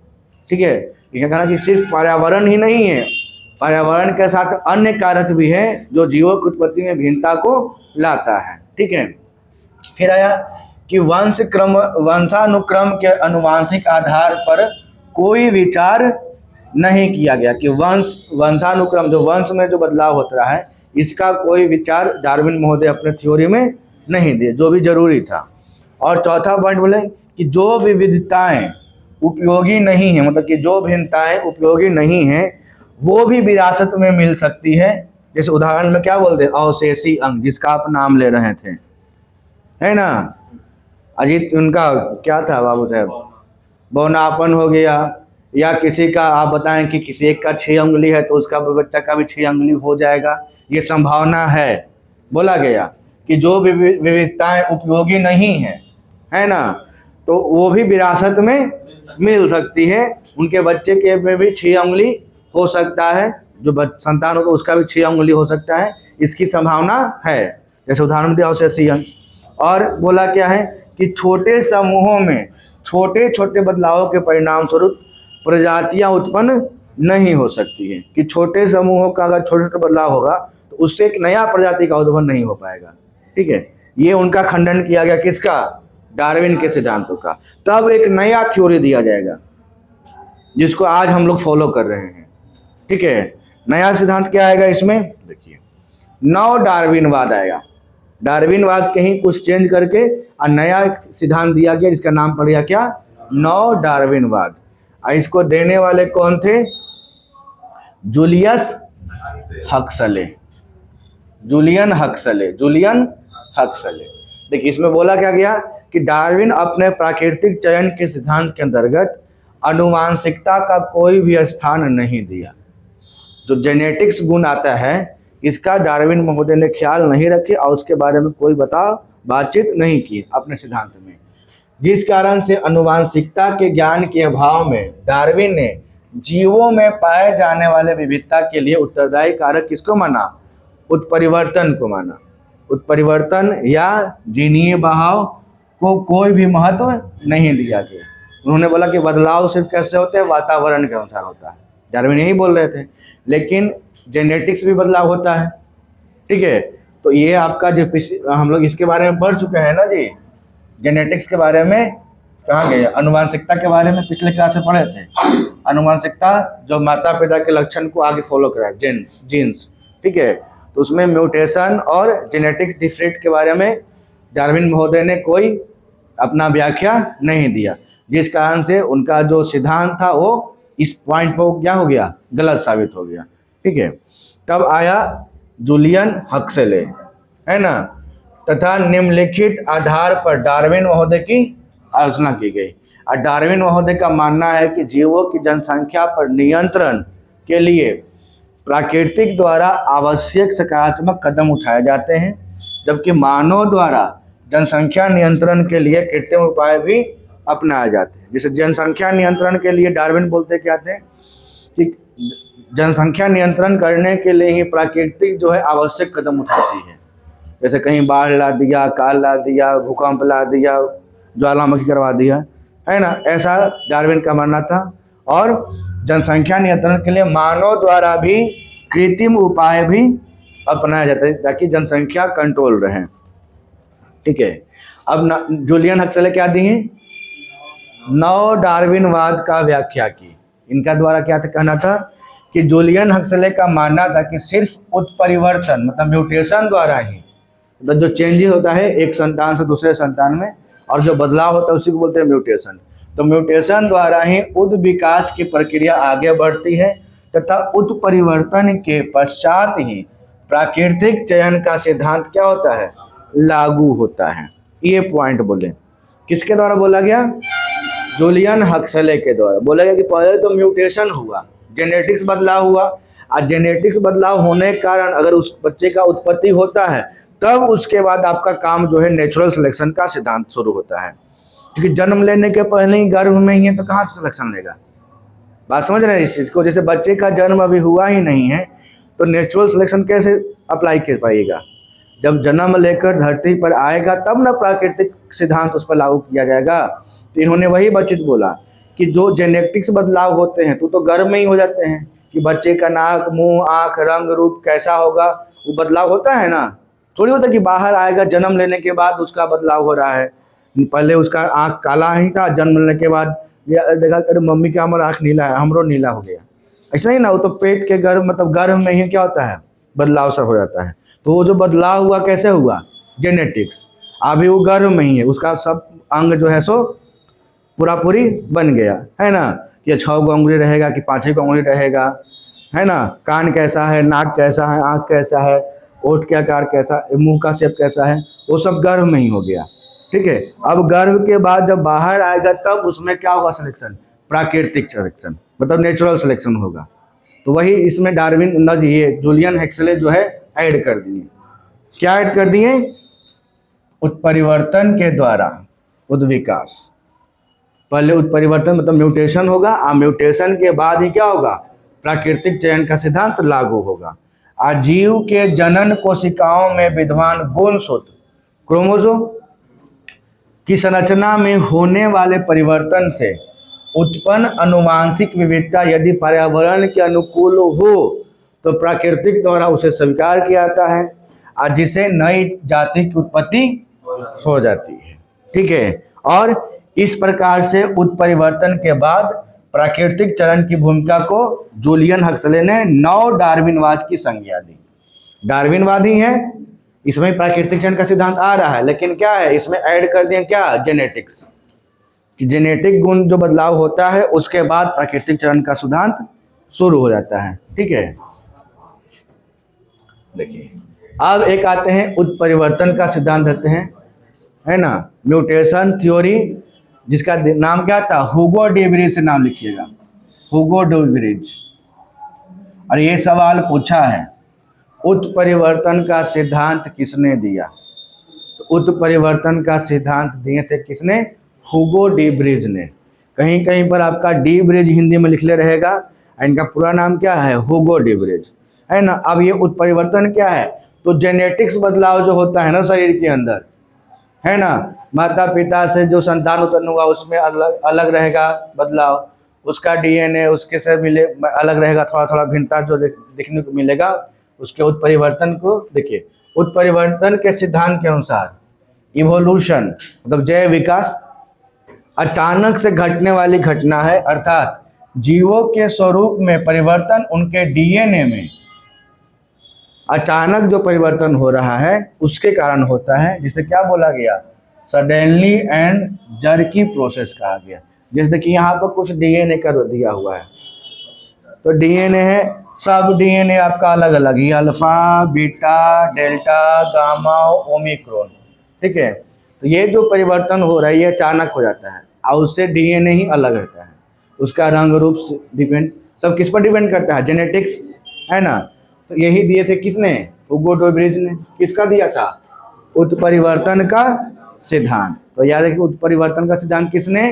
ठीक है। ये कहना कि सिर्फ पर्यावरण ही नहीं है, पर्यावरण के साथ अन्य कारक भी है जो जीवों की उत्पत्ति में भिन्नता को लाता है, ठीक है। फिर आया कि वंशानुक्रम के अनुवांशिक आधार पर कोई विचार नहीं किया गया, कि वंशानुक्रम जो वंश में जो बदलाव होता है इसका कोई विचार डार्विन महोदय अपने थ्योरी में नहीं दिए, जो भी जरूरी था। और चौथा पॉइंट बोले कि जो विविधताएं उपयोगी नहीं है, मतलब कि जो भिन्नताएं उपयोगी नहीं है वो भी विरासत में मिल सकती है। जैसे उदाहरण में क्या बोलते हैं, अवशेषी अंग, जिसका आप नाम ले रहे थे, है ना, अजीत, उनका क्या था बाबू साहब, बौनापन हो गया, या किसी का आप बताएं कि किसी एक का 6 उंगली है तो उसका बच्चा का भी 6 उंगली हो जाएगा, ये संभावना है। बोला गया कि जो विविधताएं उपयोगी नहीं है, है ना, तो वो भी विरासत में मिल सकती है, उनके बच्चे के में भी 6 उंगली हो सकता है, जो संतान होगा उसका भी 6 उंगली हो सकता है, इसकी संभावना है। जैसे उदाहरण दिया अवशेषी अंग। और बोला क्या है कि छोटे समूहों में छोटे छोटे बदलावों के परिणाम स्वरूप प्रजातियां उत्पन्न नहीं हो सकती है, कि छोटे समूहों का अगर छोटे छोटे बदलाव होगा तो उससे एक नया प्रजाति का उद्भव नहीं हो पाएगा, ठीक है। ये उनका खंडन किया गया, किसका, डार्विन के सिद्धांतों का। तब एक नया थ्योरी दिया जाएगा जिसको आज हम लोग फॉलो कर रहे हैं, ठीक है। नया सिद्धांत क्या आएगा इसमें, देखिए, नव डार्विनवाद आएगा। डार्विनवाद कहीं कुछ चेंज करके और नया एक सिद्धांत दिया गया जिसका नाम पड़ गया क्या, नव डार्विनवाद। इसको देने वाले कौन थे, जूलियस हक्सले, जूलियन हक्सले। देखिए इसमें बोला क्या गया कि डार्विन अपने प्राकृतिक चयन के सिद्धांत के अंतर्गत आनुवांशिकता का कोई भी स्थान नहीं दिया। जो जेनेटिक्स गुण आता है इसका डार्विन महोदय ने ख्याल नहीं रखे और उसके बारे में कोई बातचीत नहीं की अपने सिद्धांत में, जिस कारण से आनुवांशिकता के ज्ञान के अभाव में डार्विन ने जीवों में पाए जाने वाले विविधता के लिए उत्तरदायी कारक किसको माना, उत्परिवर्तन को माना। उत्परिवर्तन या जीनीय बहाव को कोई भी महत्व नहीं दिया गया। उन्होंने बोला कि बदलाव सिर्फ कैसे होते हैं, वातावरण के अनुसार होता है, डार्विन यही बोल रहे थे। लेकिन जेनेटिक्स भी बदलाव होता है, ठीक है। तो ये आपका जो हम लोग इसके बारे में पढ़ चुके हैं ना जी, जेनेटिक्स के बारे में कहाँ गए, अनुवांशिकता के बारे में पिछले क्लास में पढ़े थे। अनुवांशिकता जो माता पिता के लक्षण को आगे फॉलो करा है, जीन्स, ठीक है। तो उसमें म्यूटेशन और जेनेटिक डिफरेंट के बारे में डार्विन महोदय ने कोई अपना व्याख्या नहीं दिया, जिस कारण से उनका जो सिद्धांत था वो इस पॉइंट पर क्या हो गया, गलत साबित हो गया, ठीक है। तब आया जूलियन हक्सले, है ना, तथा निम्नलिखित आधार पर डार्विन महोदय की आलोचना की गई। और डार्विन महोदय का मानना है कि जीवों की जनसंख्या पर नियंत्रण के लिए प्राकृतिक द्वारा आवश्यक सकारात्मक कदम उठाए जाते हैं, जबकि मानव द्वारा जनसंख्या नियंत्रण के लिए कृत्रिम उपाय भी अपनाए जाते हैं। जैसे जनसंख्या नियंत्रण के लिए डार्विन बोलते क्या थे कि जनसंख्या नियंत्रण करने के लिए ही प्राकृतिक जो है आवश्यक कदम उठाती है, जैसे कहीं बाढ़ ला दिया, काल ला दिया, भूकंप ला दिया, ज्वालामुखी करवा दिया, है ना, ऐसा डार्विन का मानना था। और जनसंख्या नियंत्रण के लिए मानव द्वारा भी कृत्रिम उपाय भी अपनाया जाता है ताकि जनसंख्या कंट्रोल रहे। ठीक है, अब जूलियन हक्सले क्या दिए, नव डार्विनवाद का व्याख्या की। इनका द्वारा क्या था, कहना था कि जूलियन हक्सले का मानना था कि सिर्फ उत्परिवर्तन मतलब म्यूटेशन द्वारा ही, मतलब जो चेंजेस होता है एक संतान से दूसरे संतान में और जो बदलाव होता है उसी को बोलते हैं म्यूटेशन, तो म्यूटेशन द्वारा ही उद विकास की प्रक्रिया आगे बढ़ती है तथा उत्परिवर्तन के पश्चात ही प्राकृतिक चयन का सिद्धांत क्या होता है, लागू होता है। ये पॉइंट बोले, किसके द्वारा बोला गया, जूलियन हक्सले के द्वारा बोला गया कि पहले तो म्यूटेशन हुआ, जेनेटिक्स बदलाव हुआ, और जेनेटिक्स बदलाव होने के कारण अगर उस बच्चे का उत्पत्ति होता है तब उसके बाद आपका काम जो है नेचुरल सिलेक्शन का सिद्धांत शुरू होता है, क्योंकि जन्म लेने के पहले ही गर्भ में ही है तो कहाँ से सिलेक्शन लेगा। बात समझ रहे हैं इस चीज़ को, जैसे बच्चे का जन्म अभी हुआ ही नहीं है तो नेचुरल सिलेक्शन कैसे अप्लाई कर पाइएगा, जब जन्म लेकर धरती पर आएगा तब ना प्राकृतिक सिद्धांत उस पर लागू किया जाएगा। तो इन्होंने वही बचित बोला कि जो जेनेटिक्स बदलाव होते हैं तो गर्भ में ही हो जाते हैं, कि बच्चे का नाक, मुंह, आँख, रंग, रूप कैसा होगा वो बदलाव होता है ना, थोड़ी होता कि बाहर आएगा जन्म लेने के बाद उसका बदलाव हो रहा है। पहले उसका आँख काला ही था, जन्म लेने के बाद देखा अरे मम्मी का हमारा आँख नीला है, हमरो नीला हो गया, ऐसा नहीं ना, वो तो पेट के गर्भ मतलब गर्भ में ही क्या होता है बदलाव सब हो जाता है। तो वो जो बदलाव हुआ कैसे हुआ, जेनेटिक्स, अभी वो गर्भ में ही है, उसका सब अंग जो है सो पूरा पूरी बन गया, है ना, कि 6 उंगली रहेगा कि 5 उंगली रहेगा, है ना, कान कैसा है, नाक कैसा है, आँख कैसा है, ओठ के आकार कैसा, मुंह का शेप कैसा है, वो सब गर्भ में ही हो गया। ठीक है, अब गर्भ के बाद जब बाहर आएगा तब उसमें क्या होगा सिलेक्शन, प्राकृतिक सिलेक्शन मतलब नेचुरल सिलेक्शन होगा। तो वही इसमें डार्विन ये जूलियन हक्सले जो है ऐड कर दिए, क्या ऐड कर दिए, उत्परिवर्तन के द्वारा उद्विकास, पहले उत्परिवर्तन मतलब म्यूटेशन होगा और म्यूटेशन के बाद ही क्या होगा, प्राकृतिक चयन का सिद्धांत लागू होगा। जीव के जनन कोशिकाओं में विद्यमान गुणसूत्र क्रोमोसोम की संरचना में होने वाले परिवर्तन से उत्पन्न अनुवांशिक विविधता यदि पर्यावरण के अनुकूल हो तो प्राकृतिक द्वारा उसे स्वीकार किया जाता है और जिसे नई जाति की उत्पत्ति हो जाती है। ठीक है, और इस प्रकार से उत्परिवर्तन के बाद प्राकृतिक चरण की भूमिका को जूलियन हक्सले ने नव डार्विनवाद की संज्ञा दी। डार्विनवाद ही है, इसमें प्राकृतिक चयन का सिद्धांत आ रहा है, लेकिन क्या है इसमें ऐड कर दिया क्या, जेनेटिक्स, कि जेनेटिक गुण जो बदलाव होता है उसके बाद प्राकृतिक चयन का सिद्धांत शुरू हो जाता है। ठीक है, देखिए अब एक आते हैं उत्परिवर्तन का सिद्धांत देते हैं, है ना, म्यूटेशन थ्योरी, जिसका नाम क्या था, हुगो डी व्रीज से नाम लिखिएगा, हुगो डी व्रीज। और ये सवाल पूछा है उत्परिवर्तन का सिद्धांत किसने दिया, तो उत्परिवर्तन का सिद्धांत दिए थे किसने, हुगो डी व्रीज ने। कहीं कहीं पर आपका डी व्रीज हिंदी में लिखले रहेगा, इनका पूरा नाम क्या है, हुगो डी व्रीज, है ना। अब ये उत्परिवर्तन क्या है, तो जेनेटिक्स बदलाव जो होता है ना शरीर के अंदर, है ना, माता पिता से जो संतान उत्पन्न हुआ उसमें अलग अलग रहेगा बदलाव, उसका डीएनए उसके से मिले अलग रहेगा, थोड़ा थोड़ा भिन्नता जो देखने को मिलेगा, उसके उत्परिवर्तन को देखिए। उत्परिवर्तन के सिद्धांत के अनुसार इवोल्यूशन मतलब जैव विकास अचानक से घटने वाली घटना है, अर्थात जीवों के स्वरूप में परिवर्तन उनके डीएनए में अचानक जो परिवर्तन हो रहा है उसके कारण होता है, जिसे क्या बोला गया, सडनली एंड जर्की प्रोसेस कहा गया। जैसे कि यहाँ पर कुछ डीएनए कर दिया हुआ है, तो डीएनए है, सब डीएनए आपका अलग अलग, ये alpha, beta, delta, gamma, Omicron, ठीक है। तो ये जो परिवर्तन हो रहा है ये अचानक हो जाता है और उससे डीएनए ही अलग रहता है, उसका रंग रूप डिपेंड, सब किस पर डिपेंड करता है, जेनेटिक्स, है ना। तो यही दिए थे किसने, हुगो डुबरिज ने। किसका दिया था, उत्परिवर्तन का सिद्धांत। तो याद रखिए उत्परिवर्तन का सिद्धांत किसने,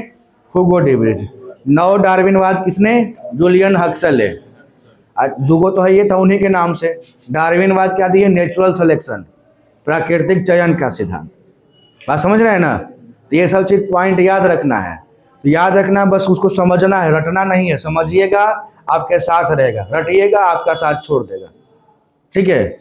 हुगो डुबरिज। नव डार्विनवाद किसने, जूलियन हक्सले। दुगो तो है, ये था उन्हीं के नाम से। डार्विनवाद क्या दिए, नेचुरल सिलेक्शन, प्राकृतिक चयन का सिद्धांत। बात समझ रहे हैं ना। तो ये सब चीज पॉइंट याद रखना है। तो याद रखना, बस उसको समझना है, रटना नहीं है। समझिएगा आपके साथ रहेगा, रटिएगा आपका साथ छोड़ देगा, ठीक है।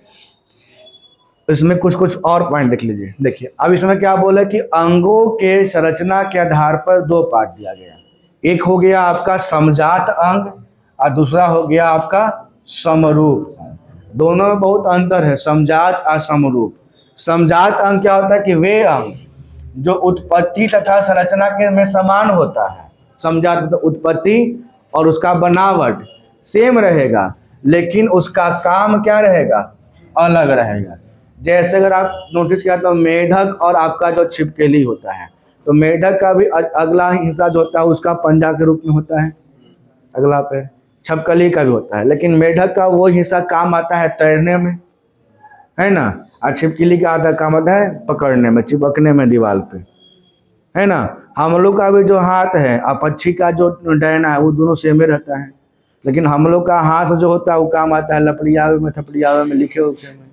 इसमें कुछ कुछ और पॉइंट देख लीजिए। देखिए अब इसमें क्या बोला कि अंगों के संरचना के आधार पर दो पार्ट दिया गया। एक हो गया आपका समजात अंग और दूसरा हो गया आपका समरूप। दोनों में बहुत अंतर है, समजात और समरूप। समजात अंग क्या होता है कि वे अंग जो उत्पत्ति तथा संरचना के में समान होता है। समजात मतलब उत्पत्ति और उसका बनावट सेम रहेगा, लेकिन उसका काम क्या रहेगा, अलग रहेगा। जैसे अगर आप नोटिस किया तो मेढक और आपका जो छिपकली होता है, तो मेढक का भी अगला हिस्सा जो होता है उसका पंजा के रूप में होता है, अगला पैर। छिपकली का भी होता है, लेकिन मेढक का वो हिस्सा काम आता है तैरने में, है ना। और छिपकली का आधा काम आता है पकड़ने में, चिपकने में दीवार पे, है ना। हम लोग का भी जो हाथ है और पक्षी का जो डैना है वो दोनों सेम ही रहता है, लेकिन हम लोग का हाथ जो होता है वो काम आता है लपड़ियावे में, थपड़ियावे में, लिखे उखे में।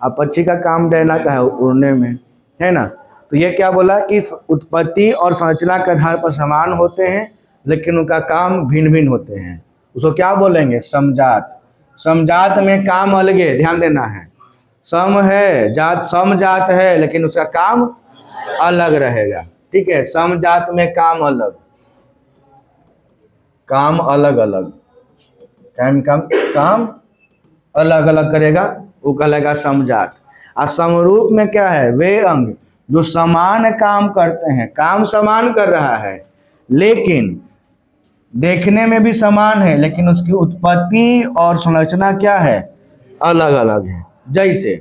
और पक्षी का काम डैना का है उड़ने में, है ना। तो ये क्या बोला कि उत्पत्ति और संरचना के आधार पर समान होते हैं, लेकिन उनका काम भिन्न भिन्न होते हैं। उसको क्या बोलेंगे, समजात। समजात में काम अलगे, ध्यान देना है। सम है जात, समजात है लेकिन उसका काम अलग रहेगा, ठीक है। समजात में काम अलग, काम अलग अलग, काम अलग अलग करेगा, वो कहलाएगा समजात। और समरूप में क्या है, वे अंग जो समान काम करते हैं, काम समान कर रहा है लेकिन देखने में भी समान है, लेकिन उसकी उत्पत्ति और संरचना क्या है, अलग अलग है। जैसे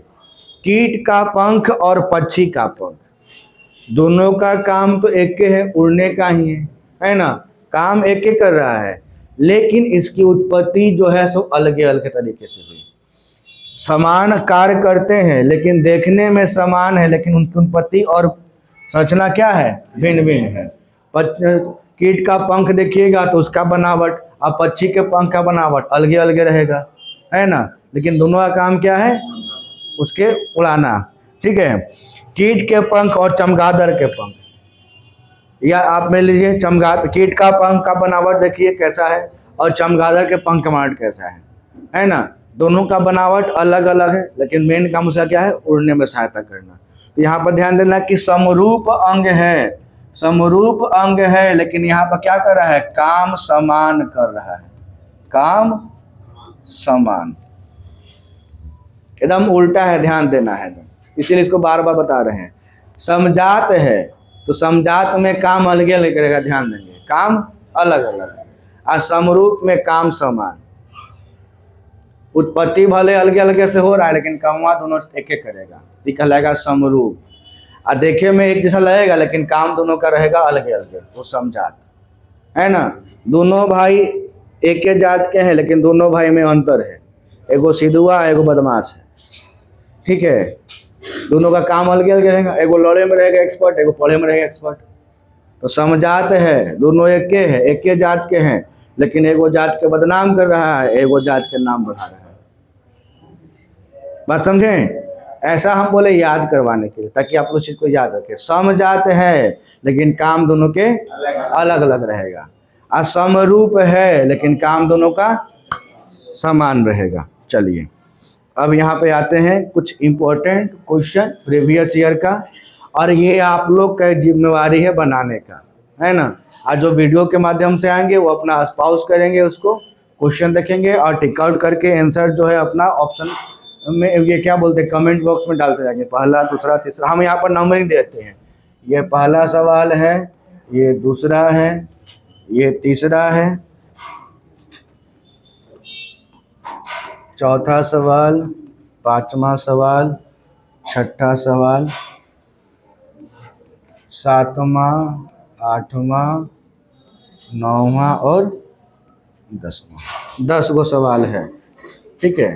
कीट का पंख और पक्षी का पंख, दोनों का काम तो एक के है, उड़ने का ही है ना, काम एक के कर रहा है, लेकिन इसकी उत्पत्ति जो है सो अलग अलग तरीके से हुई। समान कार्य करते हैं लेकिन देखने में समान है, लेकिन उनकी उत्पत्ति और संरचना क्या है, भिन्न भिन्न है। कीट का पंख देखिएगा तो उसका बनावट और पक्षी के पंख का बनावट अलग अलग रहेगा, है ना, लेकिन दोनों का काम क्या है, उसके उड़ाना, ठीक है। कीट के पंख और चमगादड़ के पंख, या आप में लीजिए कीट का पंख का बनावट देखिए कैसा है और चमगादड़ के पंख का बनावट कैसा है ना। दोनों का बनावट अलग अलग है, लेकिन मेन काम उसका क्या है, उड़ने में सहायता करना। तो यहाँ पर ध्यान देना कि समरूप अंग है, समरूप अंग है, लेकिन यहाँ पर क्या कर रहा है, काम समान कर रहा है, काम समान, एकदम उल्टा है, ध्यान देना है। इसीलिए इसको बार बार बता रहे हैं। समजात है तो समजात में काम अलग अलग करेगा, ध्यान देंगे, काम अलग अलग है। और समरूप में काम समान, उत्पत्ति भले अलग अलग से हो रहा है लेकिन कामवा दोनों एक एक करेगा, ये कहलाएगा समरूप। और देखे में एक जैसा लगेगा लेकिन काम दोनों का रहेगा अलग अलग, वो समजात, है ना। दोनों भाई एक के जात के हैं लेकिन दोनों भाई में अंतर है, एगो सिधुआ एगो बदमाश है, ठीक है। दोनों का काम अलग अलग रहेगा, एगो लड़े में रहेगा एक्सपर्ट, एगो पढ़े में रहेगा एक्सपर्ट। तो समजात है, दोनों एक के हैं, एक के जात के हैं, लेकिन एगो जात के बदनाम कर रहा है, एगो जात के नाम बढ़ा रहा है। बात समझें, ऐसा हम बोले याद करवाने के लिए, ताकि आप लोग चीज को याद रखें। समजात है लेकिन काम दोनों के अलग अलग रहेगा, और समरूप है लेकिन काम दोनों का समान रहेगा। चलिए अब यहाँ पे आते हैं कुछ इम्पोर्टेंट क्वेश्चन प्रीवियस ईयर का, और ये आप लोग का जिम्मेवारी है बनाने का, है ना। आज जो वीडियो के माध्यम से आएंगे वो अपना स्पाउस करेंगे, उसको क्वेश्चन देखेंगे और टिक आउट करके आंसर जो है अपना ऑप्शन में, ये क्या बोलते हैं, कमेंट बॉक्स में डालते जाएंगे, पहला दूसरा तीसरा। हम यहाँ पर नंबरिंग देते हैं, ये पहला सवाल है, ये दूसरा है, ये तीसरा है, चौथा सवाल, पांचवा सवाल, छठा सवाल, सातवां, आठवां, नौवां और 10वां। 10 गो सवाल है। ठीक है,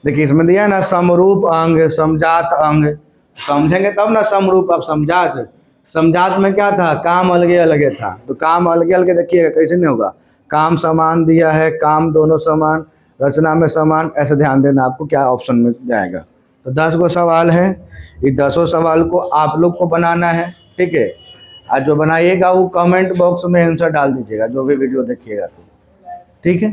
देखिए इसमें दिया है ना समरूप अंग, समजात अंग। समझेंगे तब ना समरूप। अब समजात, समजात में क्या था, काम अलगे अलगे था, तो काम अलगे अलगे देखिएगा कैसे नहीं होगा। काम समान दिया है, काम दोनों समान, रचना में समान, ऐसे ध्यान देना आपको क्या ऑप्शन में जाएगा। तो 10 गो सवाल है, ये 10 सवाल को आप लोग को बनाना है। ठीक है, आज जो बनाइएगा वो कमेंट बॉक्स में आंसर डाल दीजिएगा, जो भी वीडियो देखिएगा तो। ठीक है।